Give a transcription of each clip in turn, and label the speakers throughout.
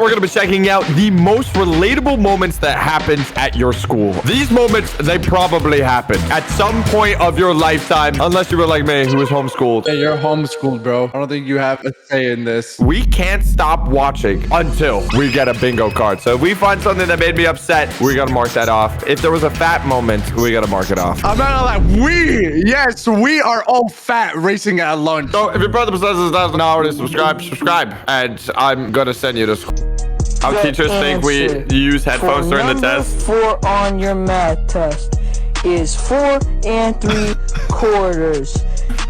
Speaker 1: we're going to be checking out the most relatable moments that happened at your school. These moments, they probably happened at some point of your lifetime, unless you were like me, who was homeschooled.
Speaker 2: Hey, you're homeschooled, bro. I don't think you have a say in this.
Speaker 1: We can't stop watching until we get a bingo card. So if we find something that made me upset, we got to mark that off. If there was a fat moment, we got to mark it off.
Speaker 2: I'm not gonna lie. Yes, we are all fat racing at lunch.
Speaker 1: So if your brother possesses $1,000 already subscribe. And I'm going to send you this. How teachers think we use headphones during the test.
Speaker 3: 4 on your math test is 4 3/4.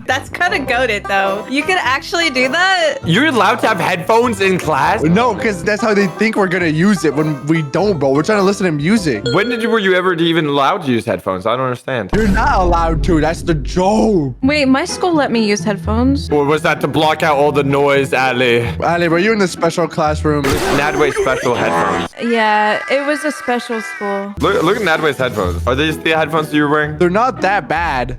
Speaker 4: That's kind of goated, though. You could actually do that?
Speaker 1: You're allowed to have headphones in class?
Speaker 2: No, because that's how they think we're gonna use it when we don't, bro. We're trying to listen to music.
Speaker 1: When were you ever even allowed to use headphones? I don't understand.
Speaker 2: You're not allowed to. That's the joke.
Speaker 4: Wait, my school let me use headphones.
Speaker 1: Or was that to block out all the noise, Ali?
Speaker 2: Ali, were you in the special classroom?
Speaker 1: Nadway special headphones.
Speaker 4: Yeah, it was a special school.
Speaker 1: Look at Nadway's headphones. Are these the headphones you were wearing?
Speaker 2: They're not that bad.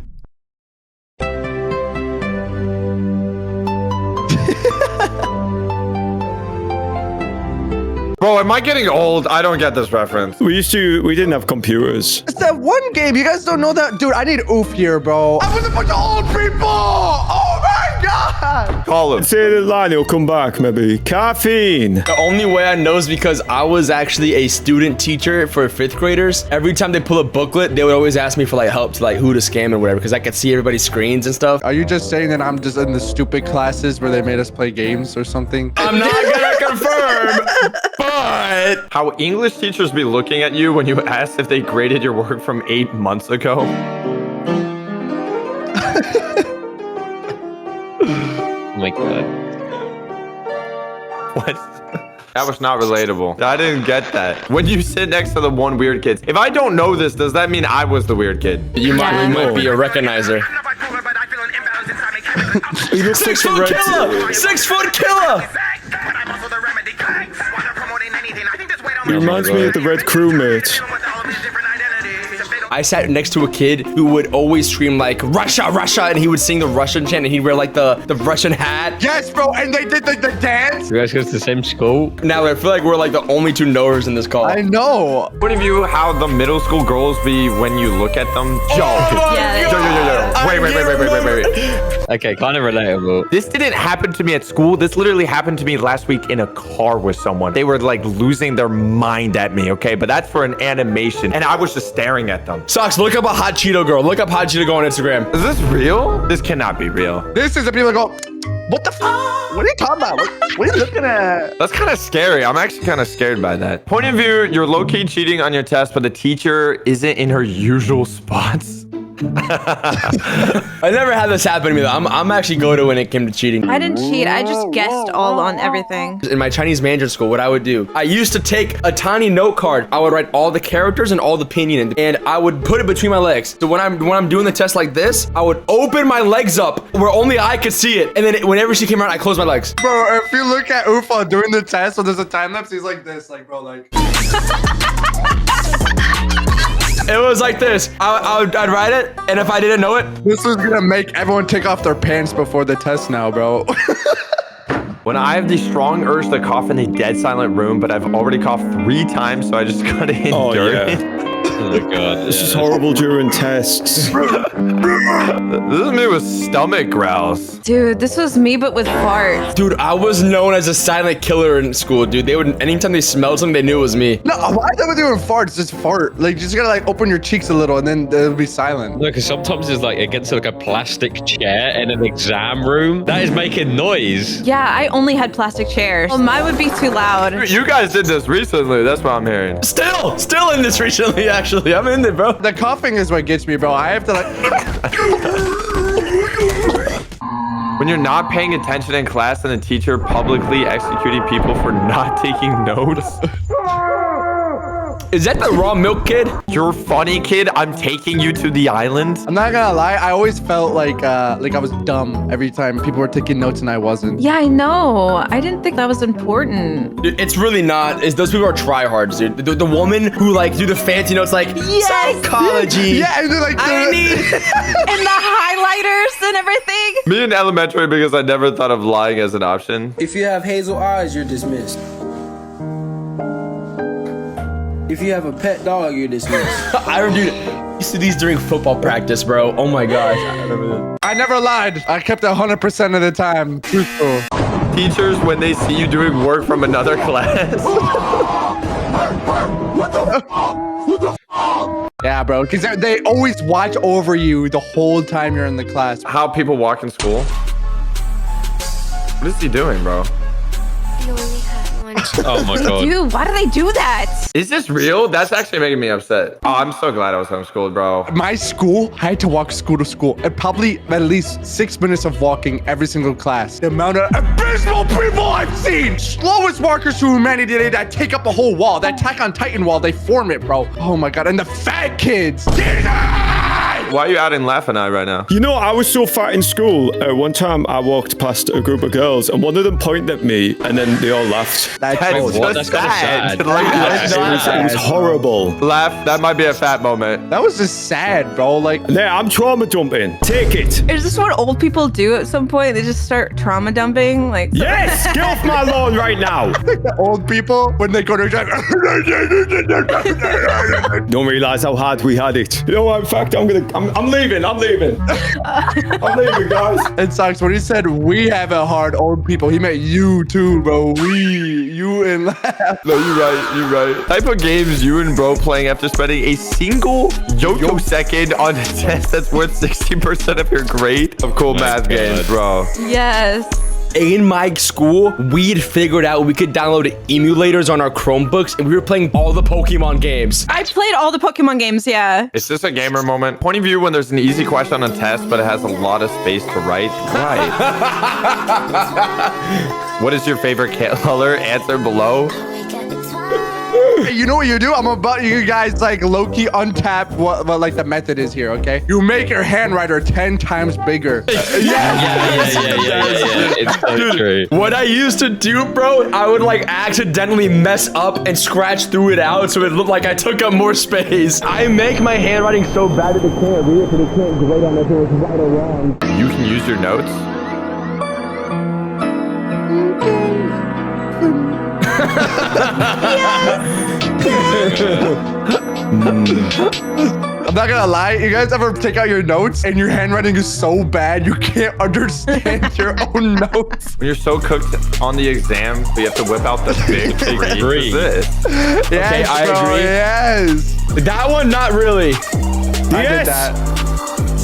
Speaker 1: Bro, am I getting old? I don't get this reference.
Speaker 5: We didn't have computers.
Speaker 2: It's that one game. You guys don't know that? Dude, I need oof here, bro. I'm with a bunch of old people. Oh my God.
Speaker 1: Call him.
Speaker 5: Say the line, he'll come back, maybe. Caffeine.
Speaker 6: The only way I know is because I was actually a student teacher for 5th graders. Every time they pull a booklet, they would always ask me for like help to like who to scam and whatever, because I could see everybody's screens and stuff.
Speaker 2: Are you just saying that I'm just in the stupid classes where they made us play games or something?
Speaker 6: I'm not gonna confirm, but
Speaker 1: How English teachers be looking at you when you ask if they graded your work from 8 months ago?
Speaker 7: Oh my God.
Speaker 1: What? That was not relatable. I didn't get that. When you sit next to the one weird kid, if I don't know this, does that mean I was the weird kid?
Speaker 6: you might be a recognizer.
Speaker 5: He looks
Speaker 6: 6
Speaker 5: like
Speaker 6: foot
Speaker 5: the red-
Speaker 6: killer! 6 foot killer!
Speaker 5: He reminds me of the red crewmate.
Speaker 6: I sat next to a kid who would always scream like Russia, Russia, and he would sing the Russian chant, and he'd wear like the Russian hat.
Speaker 2: Yes, bro. And they did the dance.
Speaker 7: You guys go to the same school?
Speaker 6: Now I feel like we're like the only 2 knowers in this call.
Speaker 2: I know.
Speaker 1: What of you, how the middle school girls be when you look at them?
Speaker 4: Yeah.
Speaker 1: Wait.
Speaker 7: Okay, kind of relatable.
Speaker 1: This didn't happen to me at school. This literally happened to me last week in a car with someone. They were like losing their mind at me, okay? But that's for an animation. And I was just staring at them.
Speaker 6: Socks, look up a hot Cheeto girl. Look up hot Cheeto girl on Instagram.
Speaker 1: Is this real? This cannot be real.
Speaker 2: This is the people that go, what the fuck? What are you talking about? What are you looking at?
Speaker 1: That's kind of scary. I'm actually kind of scared by that. Point of view, you're low-key cheating on your test, but the teacher isn't in her usual spots.
Speaker 6: I never had this happen to me though. I'm actually go-to when it came to cheating.
Speaker 4: I didn't cheat. I just guessed all on everything.
Speaker 6: In my Chinese mandarin school, what I would do, I used to take a tiny note card. I would write all the characters and all the pinyin, and I would put it between my legs. So when I'm doing the test like this, I would open my legs up where only I could see it, and then whenever she came around, I closed my legs.
Speaker 2: Bro, if you look at Ufa during the test, so there's a time lapse, he's like this, like, bro, like.
Speaker 6: It was like this. I'd write it, and if I didn't know it,
Speaker 2: This is gonna make everyone take off their pants before the test now, bro.
Speaker 1: When I have the strong urge to cough in a dead silent room, but I've already coughed 3 times, so I just gotta endure it.
Speaker 7: Oh my God.
Speaker 5: This is horrible during tests.
Speaker 1: This is me with stomach growls.
Speaker 4: Dude, this was me, but with farts.
Speaker 6: dude, I was known as a silent killer in school, dude. They would, anytime they smelled something, they knew it was me.
Speaker 2: No, why are they doing farts? Just fart. Like, you just gotta like open your cheeks a little and then it'll be silent.
Speaker 7: No, because sometimes it's like against like a plastic chair in an exam room. That is making noise.
Speaker 4: Yeah, I only had plastic chairs. Well, mine would be too loud.
Speaker 1: You guys did this recently. That's what I'm hearing.
Speaker 6: Still in this recently, actually. I'm in there, bro.
Speaker 2: The coughing is what gets me, bro. I have to like.
Speaker 1: When you're not paying attention in class and the teacher publicly executing people for not taking notes.
Speaker 6: Is that the raw milk kid?
Speaker 1: You're funny, kid. I'm taking you to the island.
Speaker 2: I'm not gonna lie. I always felt like I was dumb every time people were taking notes and I wasn't.
Speaker 4: Yeah, I know. I didn't think that was important.
Speaker 6: Dude, it's really not. It's those people are tryhards, dude. The woman who like do the fancy notes like
Speaker 4: Yes!
Speaker 6: psychology.
Speaker 2: Yeah, and they're like,
Speaker 6: I need.
Speaker 4: And the highlighters and everything.
Speaker 1: Me in elementary because I never thought of lying as an option.
Speaker 8: If you have hazel eyes, you're dismissed. If you have a pet dog, you're dismissed.
Speaker 6: I remember, dude, I used to do these during football practice, bro. Oh my gosh. I remember that.
Speaker 2: I never lied. I kept it 100% of the time. Truthful.
Speaker 1: Teachers, when they see you doing work from another class.
Speaker 2: Yeah, bro. Because they always watch over you the whole time you're in the class.
Speaker 1: How people walk in school. What is he doing, bro?
Speaker 7: Oh my god.
Speaker 4: Dude, why do they do that?
Speaker 1: Is this real? That's actually making me upset. Oh, I'm so glad I was homeschooled, bro.
Speaker 2: My school, I had to walk school to school. And probably at least 6 minutes of walking every single class. The amount of abysmal people I've seen. Slowest walkers to humanity today that take up a whole wall. That Attack on Titan wall, they form it, bro. Oh my god. And the fat kids.
Speaker 1: Why are you out and laughing at right now?
Speaker 5: You know, I was so fat in school. One time I walked past a group of girls and one of them pointed at me and then they all laughed.
Speaker 1: That's
Speaker 7: what?
Speaker 1: just
Speaker 7: That's kinda
Speaker 1: sad.
Speaker 7: sad.
Speaker 1: Laugh.
Speaker 5: It was horrible.
Speaker 1: Laugh. That might be a fat moment.
Speaker 2: That was just sad, bro. Like,
Speaker 5: Yeah, I'm trauma dumping. Take it.
Speaker 4: Is this what old people do at some point? They just start trauma dumping? Like,
Speaker 5: Yes, get off my lawn right now.
Speaker 2: the old people, when they go to
Speaker 5: Don't realize how hard we had it. You know what? In fact, I'm leaving. I'm leaving, guys.
Speaker 2: It sucks. When he said we have it hard, old people, he meant you too, bro. You and laugh.
Speaker 1: No, you're right. Type of games you and bro playing after spending a single yo-yo second on a test that's worth 60% of your grade of cool math games, bro.
Speaker 4: yes.
Speaker 6: In my school, we'd figured out we could download emulators on our Chromebooks and we were playing all the Pokemon games.
Speaker 4: I played all the Pokemon games, yeah.
Speaker 1: Is this a gamer moment? Point of view when there's an easy question on a test, but it has a lot of space to write. Right. What is your favorite color? Answer below.
Speaker 2: Hey, you know what you do? I'm about you guys like low-key untap what like the method is here, okay? You make your handwriter 10 times bigger.
Speaker 7: Yeah. It's so true.
Speaker 6: What I used to do, bro, I would like accidentally mess up and scratch through it out so it looked like I took up more space. I make my handwriting so bad that they can't read it, so they can't grade on if it was right or wrong.
Speaker 1: You can use your notes.
Speaker 2: I'm not gonna lie, you guys ever take out your notes and your handwriting is so bad you can't understand your own notes?
Speaker 1: When you're so cooked on the exam, you have to whip out the big screen. What is this?
Speaker 2: Yes,
Speaker 6: I
Speaker 2: bro,
Speaker 6: agree.
Speaker 2: yes.
Speaker 6: That one, not really.
Speaker 2: I did that.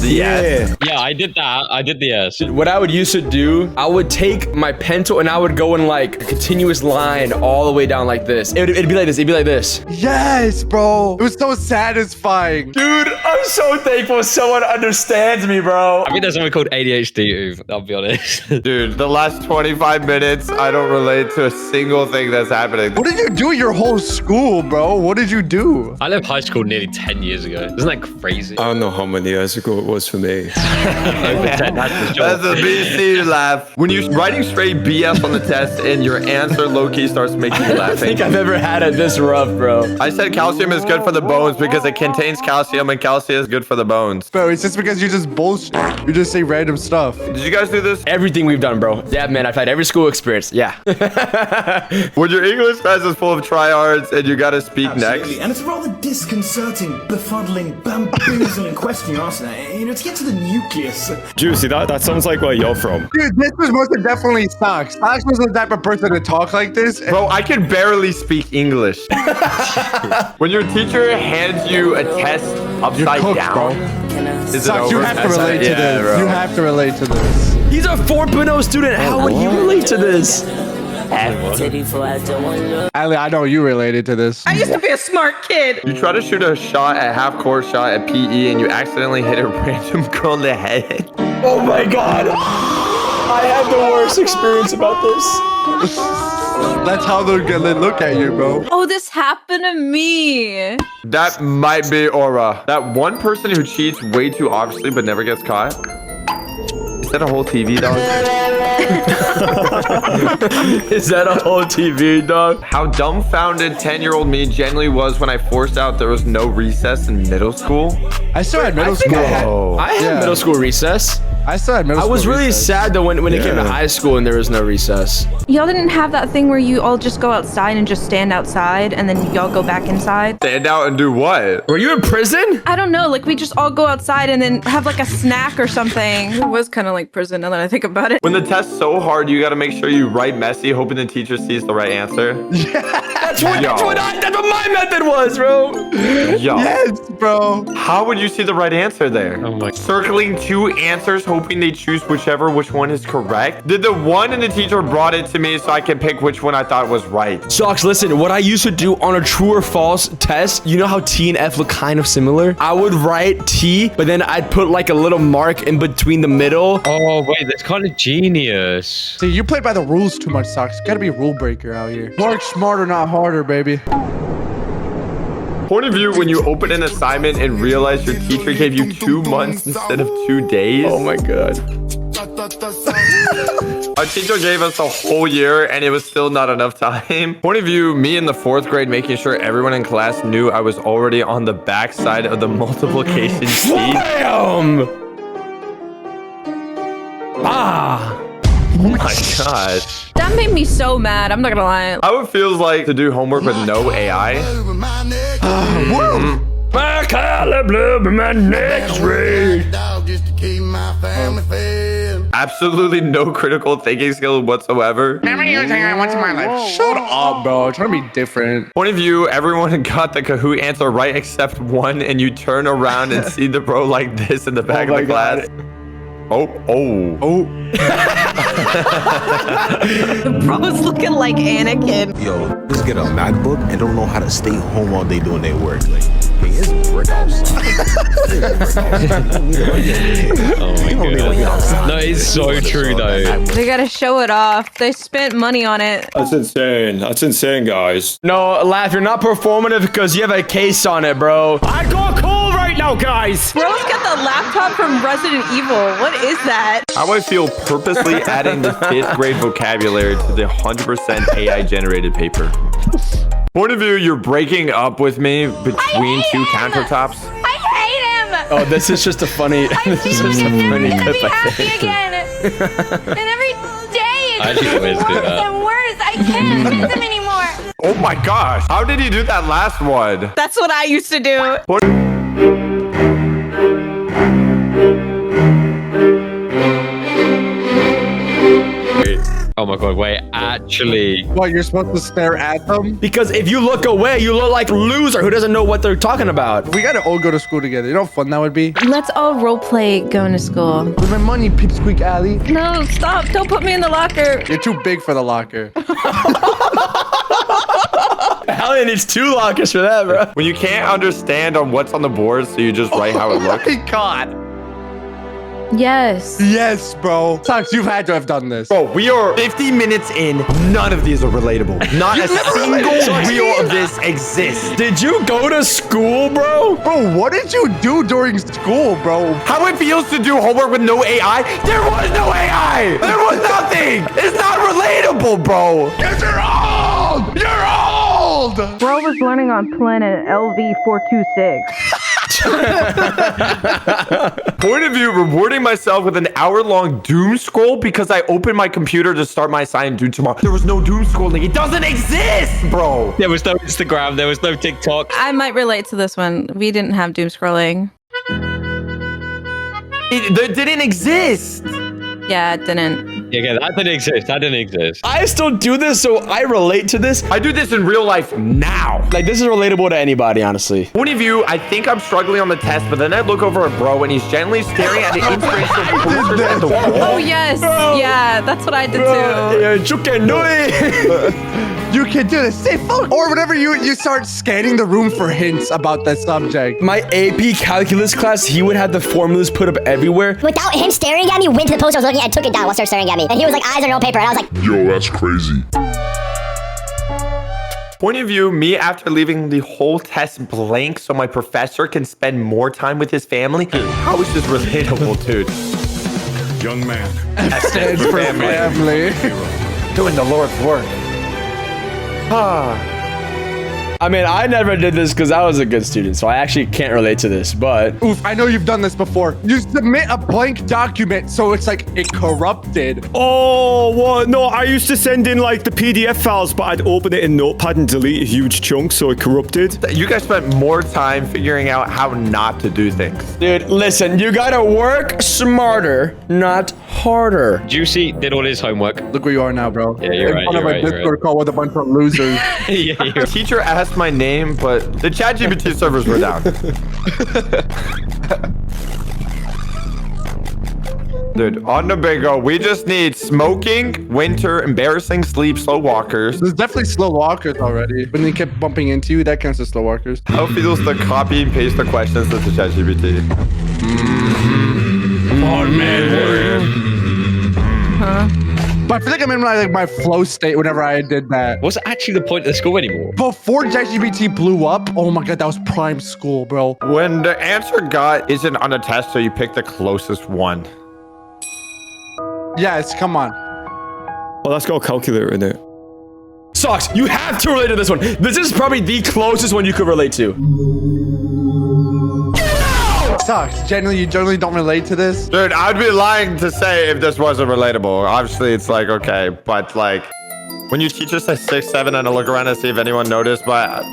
Speaker 1: Yes.
Speaker 7: Yeah, I did that. I did the S.
Speaker 6: What I would used to do, I would take my pencil and I would go in like a continuous line all the way down like this. It'd be like this. It'd be like this.
Speaker 2: Yes, bro. It was so satisfying.
Speaker 6: Dude, I'm so thankful someone understands me, bro.
Speaker 7: I think there's something called ADHD. I'll be honest.
Speaker 1: Dude, the last 25 minutes, I don't relate to a single thing that's happening.
Speaker 2: What did you do your whole school, bro? What did you do?
Speaker 7: I left high school nearly 10 years ago. Isn't that crazy?
Speaker 5: I don't know how many years ago it was for me.
Speaker 1: That's a BC laugh. When you're writing straight BS on the test and your answer low-key starts making you
Speaker 6: I
Speaker 1: laughing.
Speaker 6: think I've ever had it this rough, bro.
Speaker 1: I said calcium is good for the bones because it contains calcium and calcium is good for the bones.
Speaker 2: Bro, it's just because you just bullshit. You just say random stuff.
Speaker 1: Did you guys do this?
Speaker 6: Everything we've done, bro. Yeah, man, I've had every school experience. Yeah.
Speaker 1: When your English class is full of tryhards and you gotta speak
Speaker 9: Absolutely.
Speaker 1: next.
Speaker 9: And it's a rather disconcerting, befuddling, bamboozling question you asked there. You know, to get to the nucleus.
Speaker 5: Juicy, that sounds like where you're from.
Speaker 2: Dude, this was most definitely Socks. Socks was the type of person to talk like this.
Speaker 1: Bro, I can barely speak English. When your teacher hands you a test upside
Speaker 2: cooked,
Speaker 1: down,
Speaker 2: bro.
Speaker 1: is it
Speaker 2: Socks,
Speaker 1: over?
Speaker 2: you have to relate to this.
Speaker 1: Bro.
Speaker 2: You have to relate to this.
Speaker 6: He's a 4.0 student. How would you relate to this?
Speaker 2: Ali, I know you related to this.
Speaker 4: I used to be a smart kid.
Speaker 1: You try to shoot a shot at half-court shot at PE and you accidentally hit a random girl in the head.
Speaker 6: Oh my god. I had the worst experience about this.
Speaker 2: That's how they're gonna look at you, bro.
Speaker 4: Oh, this happened to me.
Speaker 1: That might be Aura. That one person who cheats way too obviously but never gets caught. Is that a whole TV, dog?
Speaker 6: Is that a whole TV, dog?
Speaker 1: How dumbfounded 10-year-old me genuinely was when I forced out there was no recess in middle school.
Speaker 2: I still had middle school.
Speaker 6: I had
Speaker 2: Yeah.
Speaker 6: middle school recess.
Speaker 2: I still had middle
Speaker 6: I
Speaker 2: school
Speaker 6: was really
Speaker 2: recess.
Speaker 6: sad though when it came to high school and there was no recess.
Speaker 4: Y'all didn't have that thing where you all just go outside and just stand outside and then y'all go back inside?
Speaker 1: Stand out and do what?
Speaker 6: Were you in prison?
Speaker 4: I don't know. Like we just all go outside and then have like a snack or something. It was kind of like prison now that I think about it.
Speaker 1: When the test's so hard, you got to make sure you write messy, hoping the teacher sees the right answer.
Speaker 6: That's what my method was, bro.
Speaker 1: Yo.
Speaker 2: Yes, bro.
Speaker 1: How would you see the right answer there?
Speaker 7: Oh my.
Speaker 1: Circling 2 answers, hoping they choose which one is correct. Did the one and the teacher brought it to me so I can pick which one I thought was right?
Speaker 6: Socks, listen, what I used to do on a true or false test, you know how T and F look kind of similar? I would write T, but then I'd put like a little mark in between the middle.
Speaker 7: Oh, wait, that's kind of genius.
Speaker 2: See, you play by the rules too much, Socks. Gotta be a rule breaker out here. Work smarter, not harder, baby.
Speaker 1: Point of view when you open an assignment and realize your teacher gave you 2 months instead of 2 days.
Speaker 6: Oh my God.
Speaker 1: Our teacher gave us a whole year and it was still not enough time. Point of view, me in the 4th grade making sure everyone in class knew I was already on the back side of the multiplication sheet.
Speaker 6: Bam! Ah!
Speaker 1: Oh my gosh.
Speaker 4: That made me so mad. I'm not gonna lie.
Speaker 1: How it feels like to do homework with no AI.
Speaker 6: My collar blue, but my neck's red.
Speaker 1: Absolutely no critical thinking skills whatsoever.
Speaker 2: Shut up, bro. Trying to be different.
Speaker 1: Point of view, everyone got the Kahoot answer right except one, and you turn around and see the bro like this in the back of the class. Oh.
Speaker 4: The bro's looking like Anakin.
Speaker 10: Yo, just get a MacBook and don't know how to stay home while they doing their work. Like, man, it's brick outside.
Speaker 7: Oh my God. No, it's so true though.
Speaker 4: They gotta show it off. They spent money on it.
Speaker 5: That's insane. That's insane, guys.
Speaker 6: No, Laugh, you're not performative because you have a case on it, bro. I got a call right now, guys.
Speaker 4: Bro's got the laptop from Resident Evil. What is that?
Speaker 1: How I feel purposely adding the 5th grade vocabulary to the 100% AI generated paper. Point of view, you're breaking up with me between 2 countertops.
Speaker 11: I hate him.
Speaker 6: Oh, this is just a funny. This is just a funny
Speaker 11: I'm
Speaker 6: clip,
Speaker 11: gonna be
Speaker 6: I
Speaker 11: happy
Speaker 6: think.
Speaker 11: again. And every day
Speaker 7: I
Speaker 11: it
Speaker 7: just
Speaker 11: gets
Speaker 7: always do
Speaker 11: worse
Speaker 7: that.
Speaker 11: and worse. I can't fix him anymore.
Speaker 1: Oh my gosh. How did he do that last one?
Speaker 4: That's what I used to do.
Speaker 7: Oh my God, wait, actually.
Speaker 2: What, you're supposed to stare at them?
Speaker 6: Because if you look away, you look like a loser who doesn't know what they're talking about.
Speaker 2: We gotta all go to school together. You know how fun that would be?
Speaker 4: Let's all roleplay going to school.
Speaker 2: With my money, Pipsqueak Alley.
Speaker 4: No, stop. Don't put me in the locker.
Speaker 2: You're too big for the locker.
Speaker 6: Hell yeah, needs 2 lockers for that, bro.
Speaker 1: When you can't understand on what's on the board, so you just write how it looks.
Speaker 2: Oh my God.
Speaker 4: Yes.
Speaker 2: Yes, bro. Socks, you've had to have done this.
Speaker 1: Bro, we are 50 minutes in. None of these are relatable. Not a single reel of this exists.
Speaker 6: Did you go to school, bro?
Speaker 2: Bro, what did you do during school, bro?
Speaker 1: How it feels to do homework with no AI? There was no AI. There was nothing. It's not relatable, bro.
Speaker 2: Because you're old. You're old.
Speaker 4: Bro was learning on planet LV426.
Speaker 1: Point of view, rewarding myself with an hour-long doom scroll because I opened my computer to start my assignment due tomorrow. There was no doom scrolling. It doesn't exist, bro.
Speaker 7: There was no Instagram, there was no TikTok.
Speaker 4: I might relate to this one. We didn't have doom scrolling.
Speaker 1: It didn't exist.
Speaker 4: Yeah, it didn't.
Speaker 7: Yeah, that didn't exist. That didn't exist.
Speaker 6: I still do this, so I relate to this.
Speaker 1: I do this in real life now.
Speaker 6: Like, this is relatable to anybody, honestly.
Speaker 1: Point of view, I think I'm struggling on the test, but then I look over at bro and he's gently staring at the inspirational posters at the wall.
Speaker 4: Oh, yes. Yeah, that's what I did too.
Speaker 6: You can do it.
Speaker 2: You can do this. Say fuck. Or whatever, you start scanning the room for hints about that subject.
Speaker 6: My AP calculus class, he would have the formulas put up everywhere.
Speaker 11: Without him staring at me, went to the poster I was looking at, took it down while started staring at me. And he was like, eyes on your own paper. And I was like,
Speaker 10: Yo, that's crazy.
Speaker 1: Point of view, me after leaving the whole test blank so my professor can spend more time with his family. How is this relatable, dude?
Speaker 10: Young man.
Speaker 2: Stands for family.
Speaker 1: Doing the Lord's work. Ah.
Speaker 6: I mean, I never did this because I was a good student, so I actually can't relate to this, but...
Speaker 2: Oof, I know you've done this before. You submit a blank document, so it's like it corrupted.
Speaker 5: Oh, what? No, I used to send in like the PDF files, but I'd open it in Notepad and delete a huge chunk, so it corrupted.
Speaker 1: You guys spent more time figuring out how not to do things.
Speaker 6: Dude, listen, you gotta work smarter, not harder.
Speaker 7: Juicy did all his homework.
Speaker 2: Look where you are now, bro.
Speaker 7: Yeah, you're
Speaker 2: in
Speaker 7: right,
Speaker 2: front
Speaker 7: you're
Speaker 2: of
Speaker 7: right,
Speaker 2: a
Speaker 7: you're
Speaker 2: Discord call with a bunch of losers.
Speaker 7: Yeah, you're
Speaker 1: The teacher asked my name, but the ChatGPT servers were down. Dude, on the bingo, we just need smoking, winter, embarrassing sleep, slow walkers.
Speaker 2: There's definitely slow walkers already. When they kept bumping into you, that counts as slow walkers.
Speaker 1: How feels the copy and paste the questions to the ChatGPT?
Speaker 5: Oh, man.
Speaker 2: But I feel like I'm in my flow state whenever I did that.
Speaker 7: What's actually the point of the school anymore?
Speaker 2: Before ChatGPT blew up, oh my god, that was prime school, bro.
Speaker 1: When the answer got isn't on a test, so you pick the closest one.
Speaker 2: Yes, come on.
Speaker 5: Well, that's got a calculator in it.
Speaker 6: Socks, you have to relate to this one. This is probably the closest one you could relate to.
Speaker 2: Sucks. Generally, you generally don't relate to this.
Speaker 1: Dude, I'd be lying to say if this wasn't relatable. Obviously, it's like, okay, but like, when you teach us at 6, 7, and I look around and see if anyone noticed, but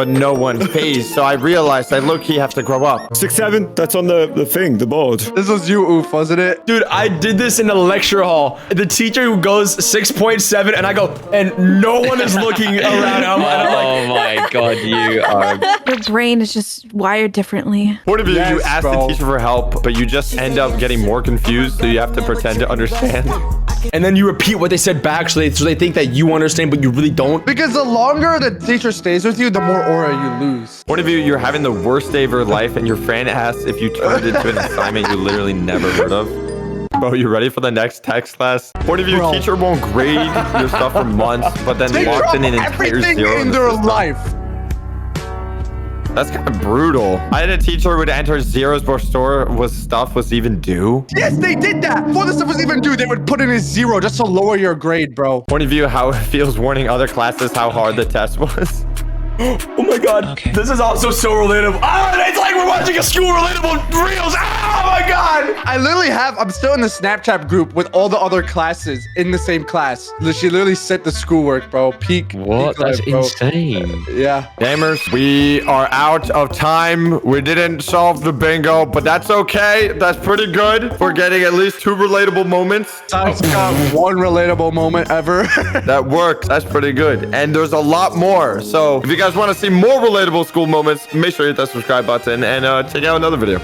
Speaker 1: no one pays. So I realized I low-key have to grow up.
Speaker 5: 6, 7, that's on the thing, the board.
Speaker 2: This was you, Oof, wasn't it?
Speaker 6: Dude, I did this in a lecture hall. The teacher who goes 6.7, and I go, and no one is looking around. And I'm
Speaker 7: Oh my god, you are...
Speaker 4: Your brain is just wired differently.
Speaker 1: Point of view,
Speaker 2: Yes,
Speaker 1: you ask
Speaker 2: bro.
Speaker 1: the teacher for help, but you just end up getting more confused, so you have to pretend to understand.
Speaker 6: and then you repeat what they said back, so they think that you understand, but you really don't.
Speaker 2: Because the longer the teacher stays with you, the more aura you lose.
Speaker 1: Point of view, you're having the worst day of your life, and your friend asks if you turned it into an assignment you literally never heard of. Bro, you ready for the next text class? Point of view,
Speaker 2: Bro.
Speaker 1: teacher won't grade your stuff for months, but then
Speaker 2: They
Speaker 1: locked
Speaker 2: drop
Speaker 1: in an entire
Speaker 2: everything
Speaker 1: zero
Speaker 2: in
Speaker 1: the
Speaker 2: their
Speaker 1: system.
Speaker 2: life.
Speaker 1: That's kind of brutal. I had a teacher who would enter zeros before stuff was even due.
Speaker 2: Yes, they did that. Before the stuff was even due, they would put in a 0 just to lower your grade, bro.
Speaker 1: Point of view, how it feels warning other classes how hard the test was.
Speaker 6: Oh my god, this is also so relatable. Oh, it's like we're watching a school relatable reels. Oh my god.
Speaker 2: I'm still in the Snapchat group with all the other classes in the same class. She literally sent the schoolwork, bro. Peak.
Speaker 7: What?
Speaker 2: peak
Speaker 7: That's
Speaker 2: life, bro.
Speaker 7: insane.
Speaker 2: Yeah.
Speaker 1: Gamers, we are out of time. We didn't solve the bingo, but that's okay. That's pretty good for getting at least 2 relatable moments.
Speaker 2: Sounds got one relatable moment ever.
Speaker 1: That works. That's pretty good. And there's a lot more. So if you guys want to see more relatable school moments, make sure you hit that subscribe button and check out another video.